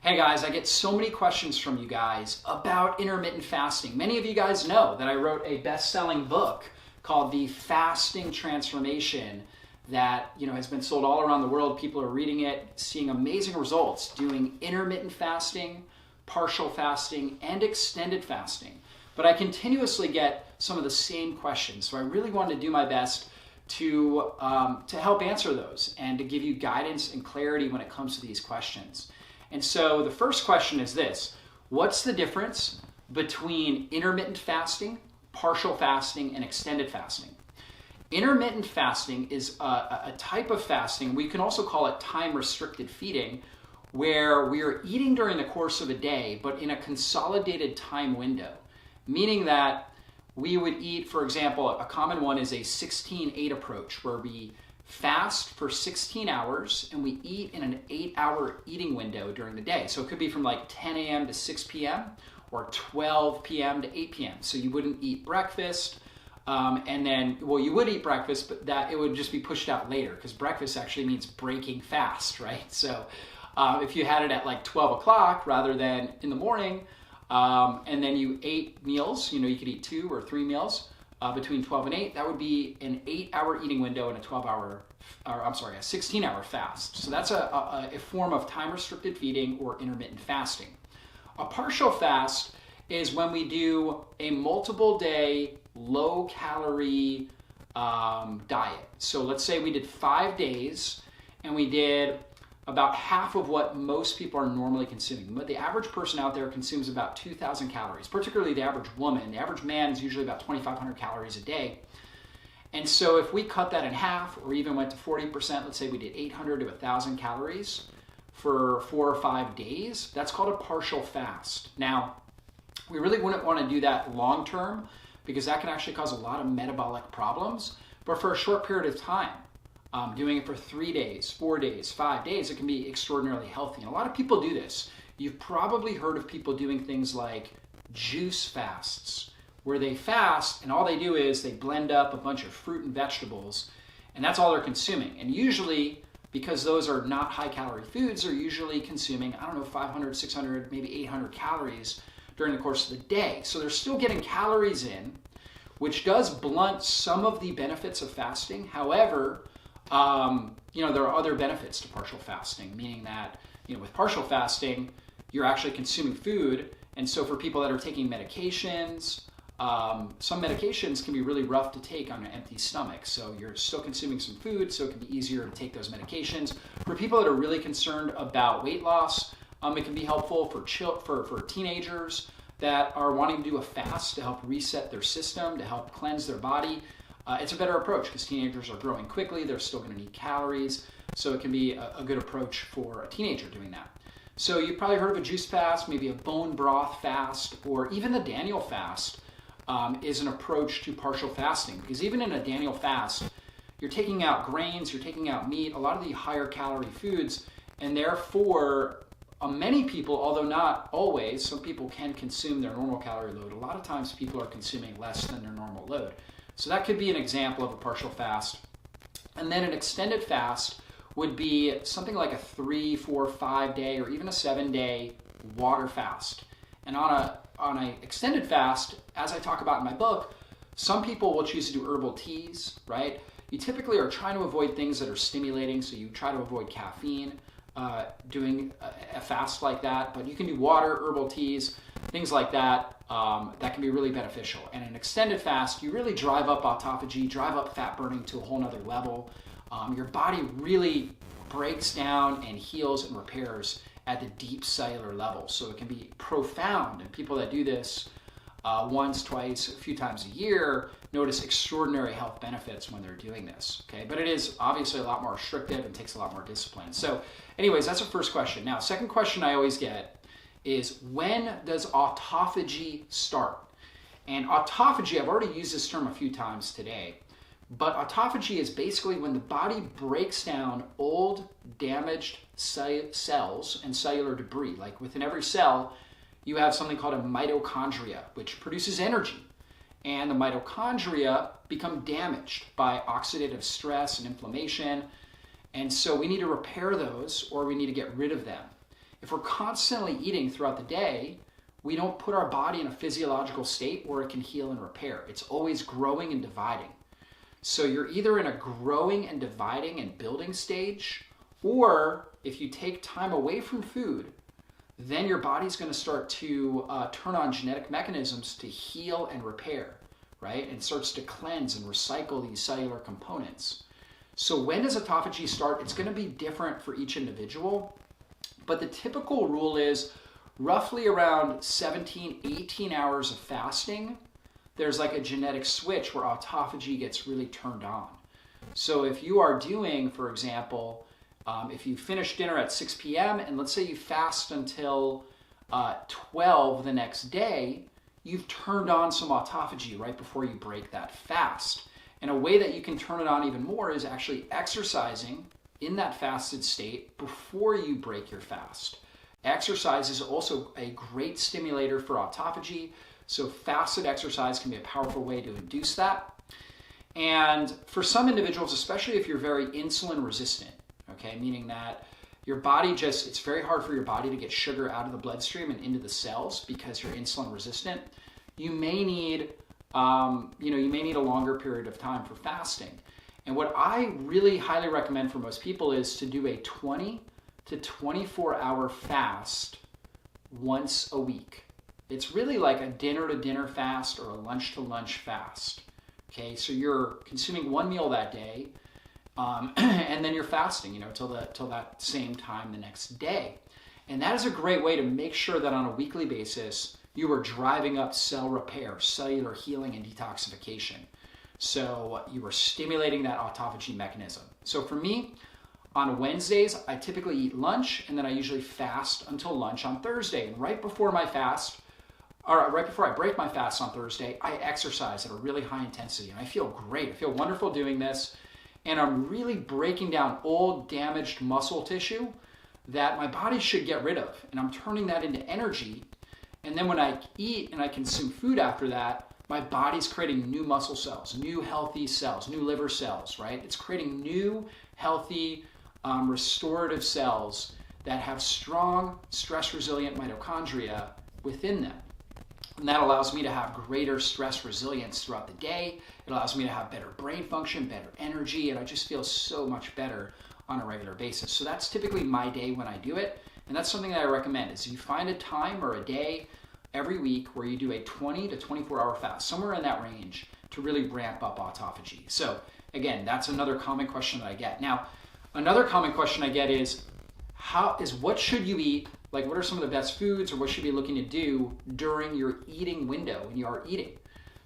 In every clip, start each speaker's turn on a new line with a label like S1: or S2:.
S1: Hey guys, I get so many questions from you guys about intermittent fasting. Many of you guys know that I wrote a best-selling book called The Fasting Transformation that has been sold all around the world. People are reading it, seeing amazing results doing intermittent fasting, partial fasting, and extended fasting. But I continuously get some of the same questions, so I really wanted to do my best to help answer those and to give you guidance and clarity when it comes to these questions. And so the first question is this: what's the difference between intermittent fasting, partial fasting, and extended fasting? Intermittent fasting is a type of fasting. We can also call it time-restricted feeding, where we are eating during the course of a day, but in a consolidated time window, meaning that we would eat, for example, a common one is a 16-8 approach, where we fast for 16 hours and we eat in an 8-hour eating window during the day. So it could be from like 10 a.m. to 6 p.m. or 12 p.m. to 8 p.m. So you wouldn't eat breakfast and then, well, you would eat breakfast, but that it would just be pushed out later because breakfast actually means breaking fast, right? So if you had it at like 12 o'clock rather than in the morning, and then you ate meals, you could eat 2 or 3 meals between 12 and 8, that would be an 8-hour eating window and a 16-hour fast. So that's a form of time-restricted feeding or intermittent fasting. A partial fast is when we do a multiple-day, low-calorie diet. So let's say we did 5 days and we did about half of what most people are normally consuming. But the average person out there consumes about 2,000 calories, particularly the average woman. The average man is usually about 2,500 calories a day. And so if we cut that in half or even went to 40%, let's say we did 800 to 1,000 calories for 4 or 5 days, that's called a partial fast. Now, we really wouldn't want to do that long term because that can actually cause a lot of metabolic problems. But for a short period of time, doing it for 3 days, 4 days, 5 days, it can be extraordinarily healthy. And a lot of people do this. You've probably heard of people doing things like juice fasts, where they fast and all they do is they blend up a bunch of fruit and vegetables, and that's all they're consuming. And usually, because those are not high-calorie foods, they're usually consuming, 500, 600, maybe 800 calories during the course of the day. So they're still getting calories in, which does blunt some of the benefits of fasting. However, there are other benefits to partial fasting, meaning that, with partial fasting, you're actually consuming food. And so for people that are taking medications, some medications can be really rough to take on an empty stomach. So you're still consuming some food, so it can be easier to take those medications. For people that are really concerned about weight loss, it can be helpful for teenagers that are wanting to do a fast to help reset their system, to help cleanse their body. It's a better approach because teenagers are growing quickly. They're still going to need calories. So it can be a good approach for a teenager doing that. So you've probably heard of a juice fast, maybe a bone broth fast, or even the Daniel fast is an approach to partial fasting. Because even in a Daniel fast, you're taking out grains, you're taking out meat, a lot of the higher calorie foods, and therefore many people, although not always, some people can consume their normal calorie load. A lot of times people are consuming less than their normal load. So that could be an example of a partial fast. And then an extended fast would be something like a 3, 4, 5 day or even a 7-day water fast. And on an extended fast, as I talk about in my book, some people will choose to do herbal teas, right? You typically are trying to avoid things that are stimulating, so you try to avoid caffeine doing a fast like that. But you can do water, herbal teas, things like that. That can be really beneficial. And an extended fast, you really drive up autophagy, drive up fat burning to a whole nother level. Your body really breaks down and heals and repairs at the deep cellular level. So it can be profound. And people that do this once, twice, a few times a year notice extraordinary health benefits when they're doing this. Okay, but it is obviously a lot more restrictive and takes a lot more discipline. So anyways, that's the first question. Now, second question I always get is, when does autophagy start? And autophagy, I've already used this term a few times today, but autophagy is basically when the body breaks down old, damaged cells and cellular debris. Like within every cell, you have something called a mitochondria, which produces energy. And the mitochondria become damaged by oxidative stress and inflammation. And so we need to repair those, or we need to get rid of them. If we're constantly eating throughout the day, we don't put our body in a physiological state where it can heal and repair. It's always growing and dividing. So you're either in a growing and dividing and building stage, or if you take time away from food, then your body's going to start to turn on genetic mechanisms to heal and repair, right? And starts to cleanse and recycle these cellular components. So when does autophagy start? It's going to be different for each individual, but the typical rule is roughly around 17, 18 hours of fasting, there's like a genetic switch where autophagy gets really turned on. So if you are doing, for example, if you finish dinner at 6 p.m. and let's say you fast until 12 the next day, you've turned on some autophagy right before you break that fast. And a way that you can turn it on even more is actually exercising in that fasted state before you break your fast. Exercise is also a great stimulator for autophagy, so fasted exercise can be a powerful way to induce that. And for some individuals, especially if you're very insulin resistant, okay, meaning that your body it's very hard for your body to get sugar out of the bloodstream and into the cells because you're insulin resistant, you may need a longer period of time for fasting. And what I really highly recommend for most people is to do a 20 to 24 hour fast once a week. It's really like a dinner to dinner fast or a lunch to lunch fast. Okay, so you're consuming one meal that day, and then you're fasting, till that same time the next day. And that is a great way to make sure that on a weekly basis, you are driving up cell repair, cellular healing, and detoxification. So you are stimulating that autophagy mechanism. So for me, on Wednesdays, I typically eat lunch, and then I usually fast until lunch on Thursday. And right before I break my fast on Thursday, I exercise at a really high intensity, and I feel great. I feel wonderful doing this, and I'm really breaking down old, damaged muscle tissue that my body should get rid of, and I'm turning that into energy. And then when I eat and I consume food after that, my body's creating new muscle cells, new healthy cells, new liver cells, right? It's creating new, healthy, restorative cells that have strong, stress-resilient mitochondria within them. And that allows me to have greater stress resilience throughout the day. It allows me to have better brain function, better energy, and I just feel so much better on a regular basis. So that's typically my day when I do it. And that's something that I recommend is you find a time or a day every week where you do a 20 to 24 hour fast, somewhere in that range, to really ramp up autophagy. So again, that's another common question that I get. Now, another common question I get is what should you eat? Like, what are some of the best foods, or what should you be looking to do during your eating window when you are eating?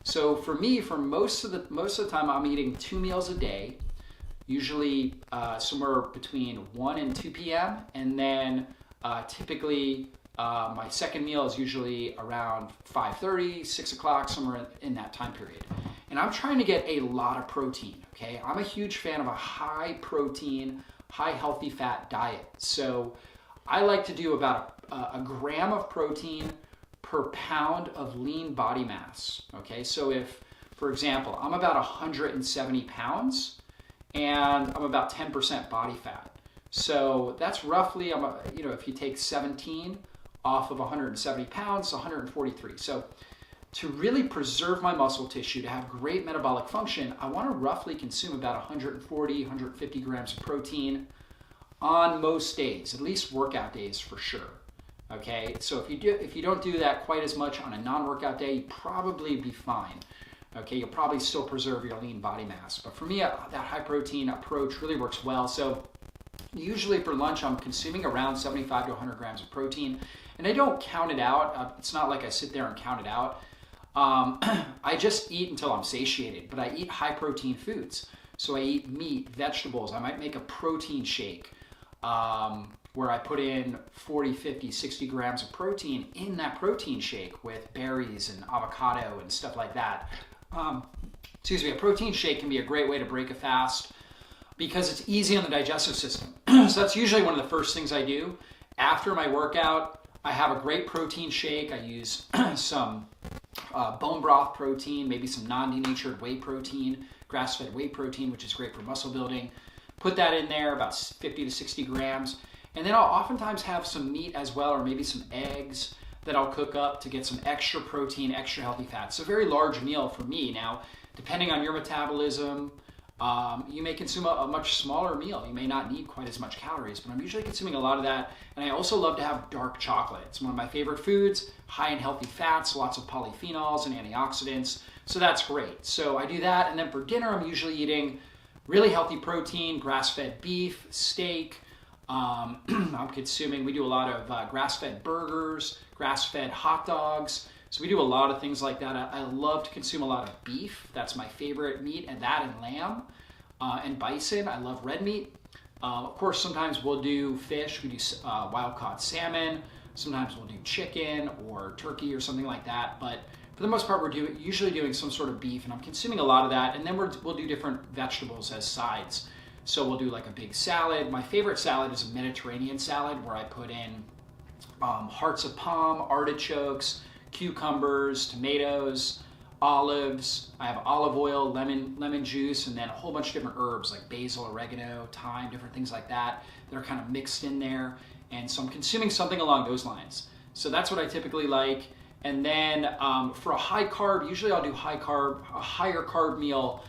S1: So for me, for most of the time, I'm eating 2 meals a day, usually somewhere between 1 and 2 p.m. And then typically my second meal is usually around 5:30, 6 o'clock, somewhere in that time period. And I'm trying to get a lot of protein, okay? I'm a huge fan of a high protein, high healthy fat diet. So I like to do about a gram of protein per pound of lean body mass, okay? So if, for example, I'm about 170 pounds and I'm about 10% body fat. So that's roughly, if you take 17 off of 170 pounds, 143. So to really preserve my muscle tissue, to have great metabolic function, I want to roughly consume about 140, 150 grams of protein on most days, at least workout days for sure. Okay, so if you don't do that quite as much on a non-workout day, you'd probably be fine. Okay, you'll probably still preserve your lean body mass. But for me, that high protein approach really works well. So usually for lunch, I'm consuming around 75 to 100 grams of protein, and I don't count it out. It's not like I sit there and count it out. I just eat until I'm satiated, but I eat high protein foods. So I eat meat, vegetables. I might make a protein shake where I put in 40, 50, 60 grams of protein in that protein shake with berries and avocado and stuff like that. A protein shake can be a great way to break a fast because it's easy on the digestive system. So that's usually one of the first things I do. After my workout, I have a great protein shake. I use some bone broth protein, maybe some non-denatured whey protein, grass-fed whey protein, which is great for muscle building. Put that in there, about 50 to 60 grams. And then I'll oftentimes have some meat as well, or maybe some eggs that I'll cook up to get some extra protein, extra healthy fats. So a very large meal for me. Now, depending on your metabolism, you may consume a much smaller meal. You may not need quite as much calories, but I'm usually consuming a lot of that. And I also love to have dark chocolate. It's one of my favorite foods, high in healthy fats, lots of polyphenols and antioxidants. So that's great. So I do that. And then for dinner, I'm usually eating really healthy protein, grass-fed beef, steak. I'm consuming, we do a lot of grass-fed burgers, grass-fed hot dogs. So we do a lot of things like that. I love to consume a lot of beef. That's my favorite meat, and that and lamb and bison. I love red meat. Of course, sometimes we'll do fish. We do wild-caught salmon. Sometimes we'll do chicken or turkey or something like that. But for the most part, we're usually doing some sort of beef, and I'm consuming a lot of that. And then we'll do different vegetables as sides. So we'll do like a big salad. My favorite salad is a Mediterranean salad where I put in hearts of palm, artichokes, cucumbers, tomatoes, olives. I have olive oil, lemon juice, and then a whole bunch of different herbs like basil, oregano, thyme, different things like that that are kind of mixed in there. And so I'm consuming something along those lines. So that's what I typically like. And then for a high carb, usually I'll do a higher carb meal,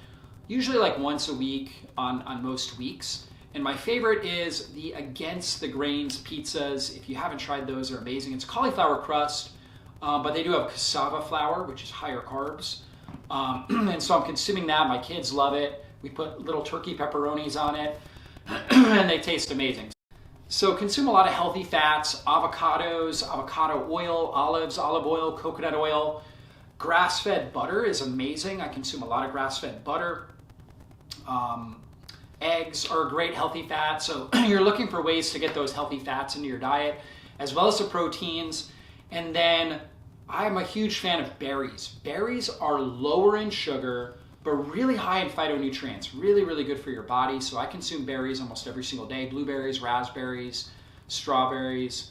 S1: usually like once a week on most weeks. And my favorite is the Against the Grains pizzas. If you haven't tried those, they're amazing. It's cauliflower crust. But they do have cassava flour, which is higher carbs. And so I'm consuming that. My kids love it. We put little turkey pepperonis on it, and they taste amazing. So consume a lot of healthy fats, avocados, avocado oil, olives, olive oil, coconut oil. Grass-fed butter is amazing. I consume a lot of grass-fed butter. Eggs are a great healthy fat. So you're looking for ways to get those healthy fats into your diet, as well as the proteins. And then I'm a huge fan of berries. Berries are lower in sugar, but really high in phytonutrients. Really, really good for your body. So I consume berries almost every single day. Blueberries, raspberries, strawberries.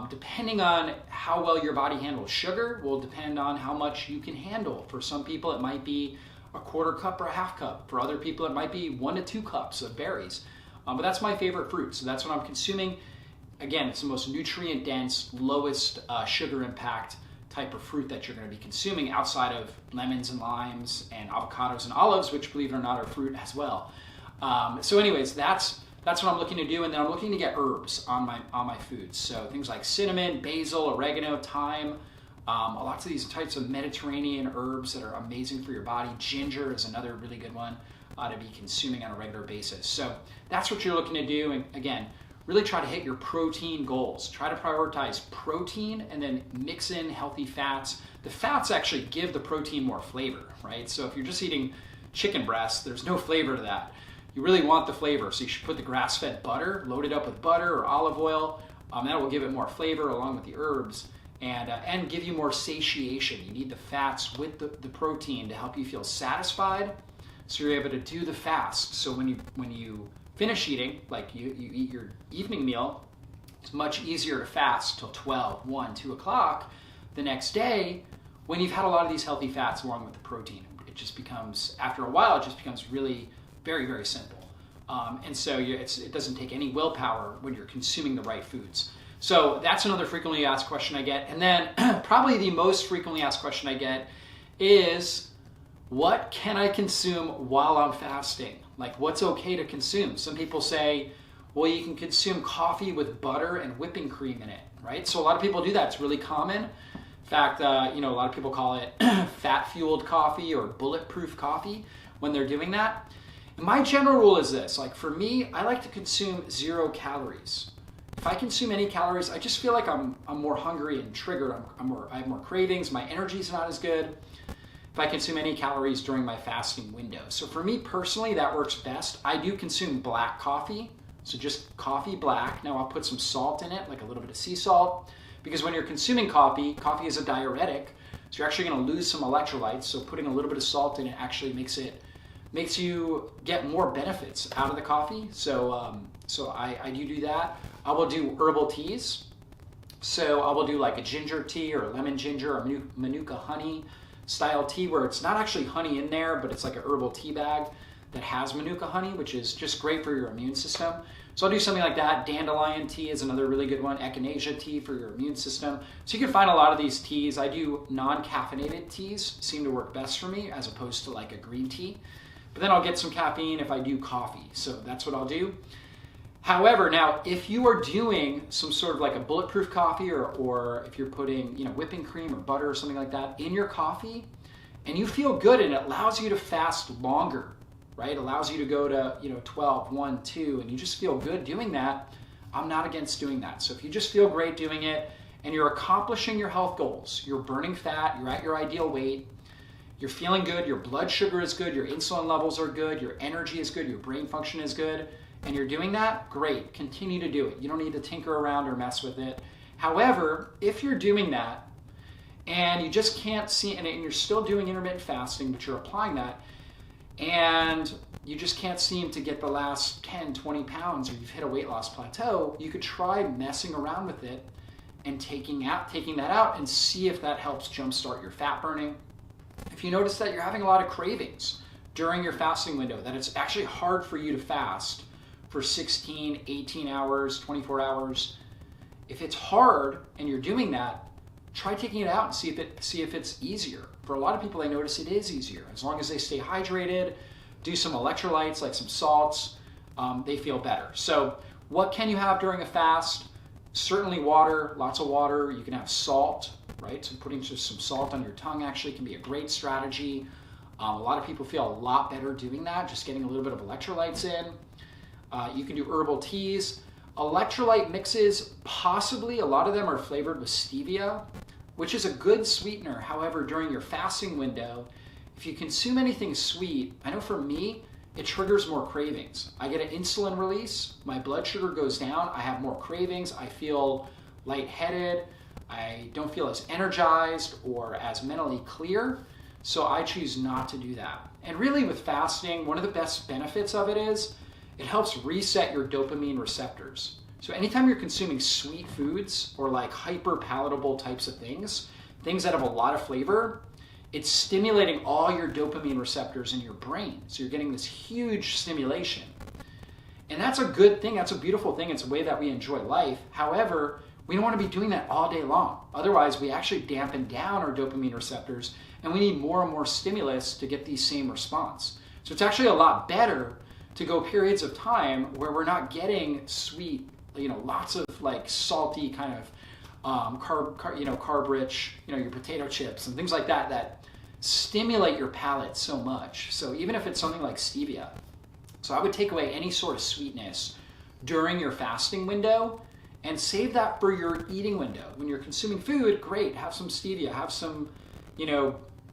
S1: Depending on how well your body handles sugar will depend on how much you can handle. For some people, it might be a quarter cup or a half cup. For other people, it might be 1 to 2 cups of berries. But that's my favorite fruit. So that's what I'm consuming. Again, it's the most nutrient dense, lowest sugar impact type of fruit that you're going to be consuming outside of lemons and limes and avocados and olives, which, believe it or not, are fruit as well. So anyways, that's what I'm looking to do. And then I'm looking to get herbs on my foods. So things like cinnamon, basil, oregano, thyme, lots of these types of Mediterranean herbs that are amazing for your body. Ginger is another really good one to be consuming on a regular basis. So that's what you're looking to do. And again, really try to hit your protein goals. Try to prioritize protein and then mix in healthy fats. The fats actually give the protein more flavor, right? So if you're just eating chicken breast, there's no flavor to that. You really want the flavor, so you should put the grass-fed butter, load it up with butter or olive oil. That will give it more flavor along with the herbs and give you more satiation. You need the fats with the protein to help you feel satisfied, so you're able to do the fast. So when you finish eating, like you eat your evening meal, it's much easier to fast till 12, 1, 2 o'clock the next day when you've had a lot of these healthy fats along with the protein. It just becomes, after a while, it just becomes really very, very simple. And so it doesn't take any willpower when you're consuming the right foods. So that's another frequently asked question I get. And then probably the most frequently asked question I get is, what can I consume while I'm fasting? Like, what's okay to consume? Some people say, well, you can consume coffee with butter and whipping cream in it, right? So a lot of people do that. It's really common. In fact, a lot of people call it fat-fueled coffee or bulletproof coffee when they're doing that. And my general rule is this. Like, for me, I like to consume 0 calories. If I consume any calories, I just feel like I'm more hungry and triggered. I have more cravings. My energy's not as good if I consume any calories during my fasting window. So for me personally, that works best. I do consume black coffee, so just coffee black. Now I'll put some salt in it, like a little bit of sea salt, because when you're consuming coffee is a diuretic, so you're actually going to lose some electrolytes. So putting a little bit of salt in it actually makes you get more benefits out of the coffee. So I do that. I will do herbal teas. So I will do like a ginger tea or a lemon ginger or Manuka honey style tea where it's not actually honey in there, but it's like a herbal tea bag that has Manuka honey, which is just great for your immune system. So I'll do something like that. Dandelion tea is another really good one. Echinacea tea for your immune system. So you can find a lot of these teas. I do non-caffeinated teas, seem to work best for me as opposed to like a green tea. But then I'll get some caffeine if I do coffee. So that's what I'll do. However, now if you are doing some sort of like a bulletproof coffee or if you're putting, whipping cream or butter or something like that in your coffee and you feel good and it allows you to fast longer, right? It allows you to go to, 12, 1, 2, and you just feel good doing that. I'm not against doing that. So if you just feel great doing it and you're accomplishing your health goals, you're burning fat, you're at your ideal weight, you're feeling good, your blood sugar is good, your insulin levels are good, your energy is good, your brain function is good, and you're doing that, great, continue to do it. You don't need to tinker around or mess with it. However, if you're doing that and you just can't see, and you're still doing intermittent fasting, but you're applying that, and you just can't seem to get the last 10, 20 pounds, or you've hit a weight loss plateau, you could try messing around with it and taking that out and see if that helps jumpstart your fat burning. If you notice that you're having a lot of cravings during your fasting window, that it's actually hard for you to fast for 16, 18 hours, 24 hours, if it's hard and you're doing that, try taking it out and see if it's easier. For a lot of people, I notice it is easier. As long as they stay hydrated, do some electrolytes like some salts, they feel better. So what can you have during a fast? Certainly water, lots of water. You can have salt, right? So putting just some salt on your tongue actually can be a great strategy. A lot of people feel a lot better doing that, just getting a little bit of electrolytes in. You can do herbal teas. Electrolyte mixes, possibly, a lot of them are flavored with stevia, which is a good sweetener. However, during your fasting window, if you consume anything sweet, I know for me, it triggers more cravings. I get an insulin release, my blood sugar goes down, I have more cravings, I feel lightheaded, I don't feel as energized or as mentally clear, so I choose not to do that. And really with fasting, one of the best benefits of it is it helps reset your dopamine receptors. So anytime you're consuming sweet foods or like hyper palatable types of things that have a lot of flavor, it's stimulating all your dopamine receptors in your brain. So you're getting this huge stimulation. And that's a good thing, that's a beautiful thing, it's a way that we enjoy life. However, we don't want to be doing that all day long. Otherwise, we actually dampen down our dopamine receptors and we need more and more stimulus to get the same response. So it's actually a lot better to go periods of time where we're not getting sweet, lots of like salty kind of carb rich, your potato chips and things like that stimulate your palate so much. So even if it's something like stevia, so I would take away any sort of sweetness during your fasting window and save that for your eating window. When you're consuming food, great, have some stevia, have some,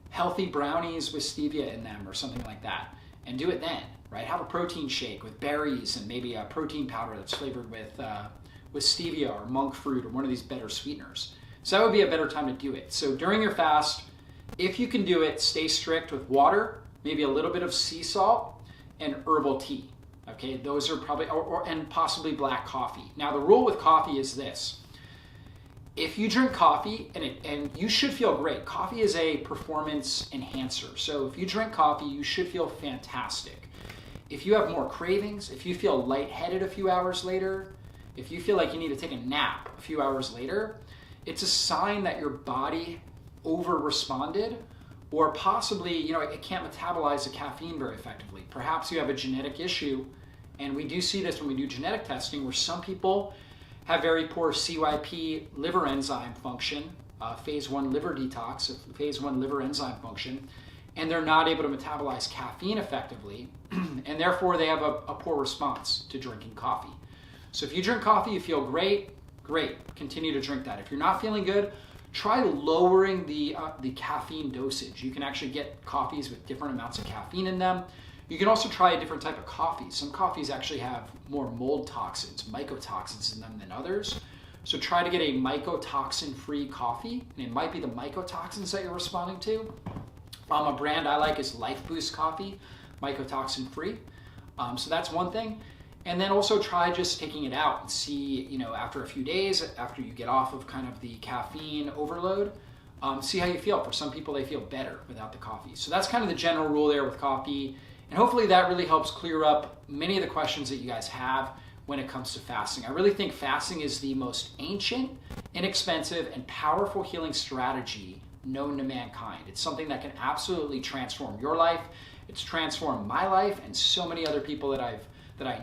S1: healthy brownies with stevia in them or something like that, and do it then. Right? Have a protein shake with berries and maybe a protein powder that's flavored with stevia or monk fruit or one of these better sweeteners. So that would be a better time to do it. So during your fast, if you can do it, stay strict with water, maybe a little bit of sea salt and herbal tea. Okay, those are probably, and possibly black coffee. Now the rule with coffee is this. If you drink coffee, and you should feel great. Coffee is a performance enhancer. So if you drink coffee, you should feel fantastic. If you have more cravings, if you feel lightheaded a few hours later, if you feel like you need to take a nap a few hours later, it's a sign that your body over-responded or possibly, it can't metabolize the caffeine very effectively. Perhaps you have a genetic issue, and we do see this when we do genetic testing where some people have very poor CYP liver enzyme function, phase 1 liver detox, phase 1 liver enzyme function, and they're not able to metabolize caffeine effectively, and therefore they have a poor response to drinking coffee. So if you drink coffee, you feel great, continue to drink that. If you're not feeling good, try lowering the caffeine dosage. You can actually get coffees with different amounts of caffeine in them. You can also try a different type of coffee. Some coffees actually have more mold toxins, mycotoxins in them than others. So try to get a mycotoxin-free coffee, and it might be the mycotoxins that you're responding to. A brand I like is Life Boost Coffee, mycotoxin-free. So that's one thing. And then also try just taking it out and see, after a few days, after you get off of kind of the caffeine overload, see how you feel. For some people, they feel better without the coffee. So that's kind of the general rule there with coffee. And hopefully that really helps clear up many of the questions that you guys have when it comes to fasting. I really think fasting is the most ancient, inexpensive, and powerful healing strategy known to mankind. It's something that can absolutely transform your life. It's transformed my life and so many other people that I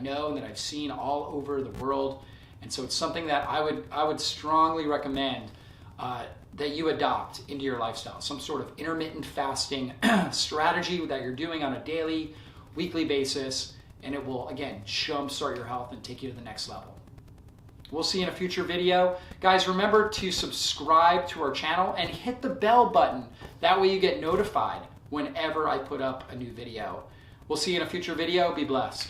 S1: know and that I've seen all over the world. And so it's something that I would strongly recommend that you adopt into your lifestyle. Some sort of intermittent fasting strategy that you're doing on a daily, weekly basis, and it will, again, jumpstart your health and take you to the next level. We'll see you in a future video. Guys, remember to subscribe to our channel and hit the bell button. That way you get notified whenever I put up a new video. We'll see you in a future video. Be blessed.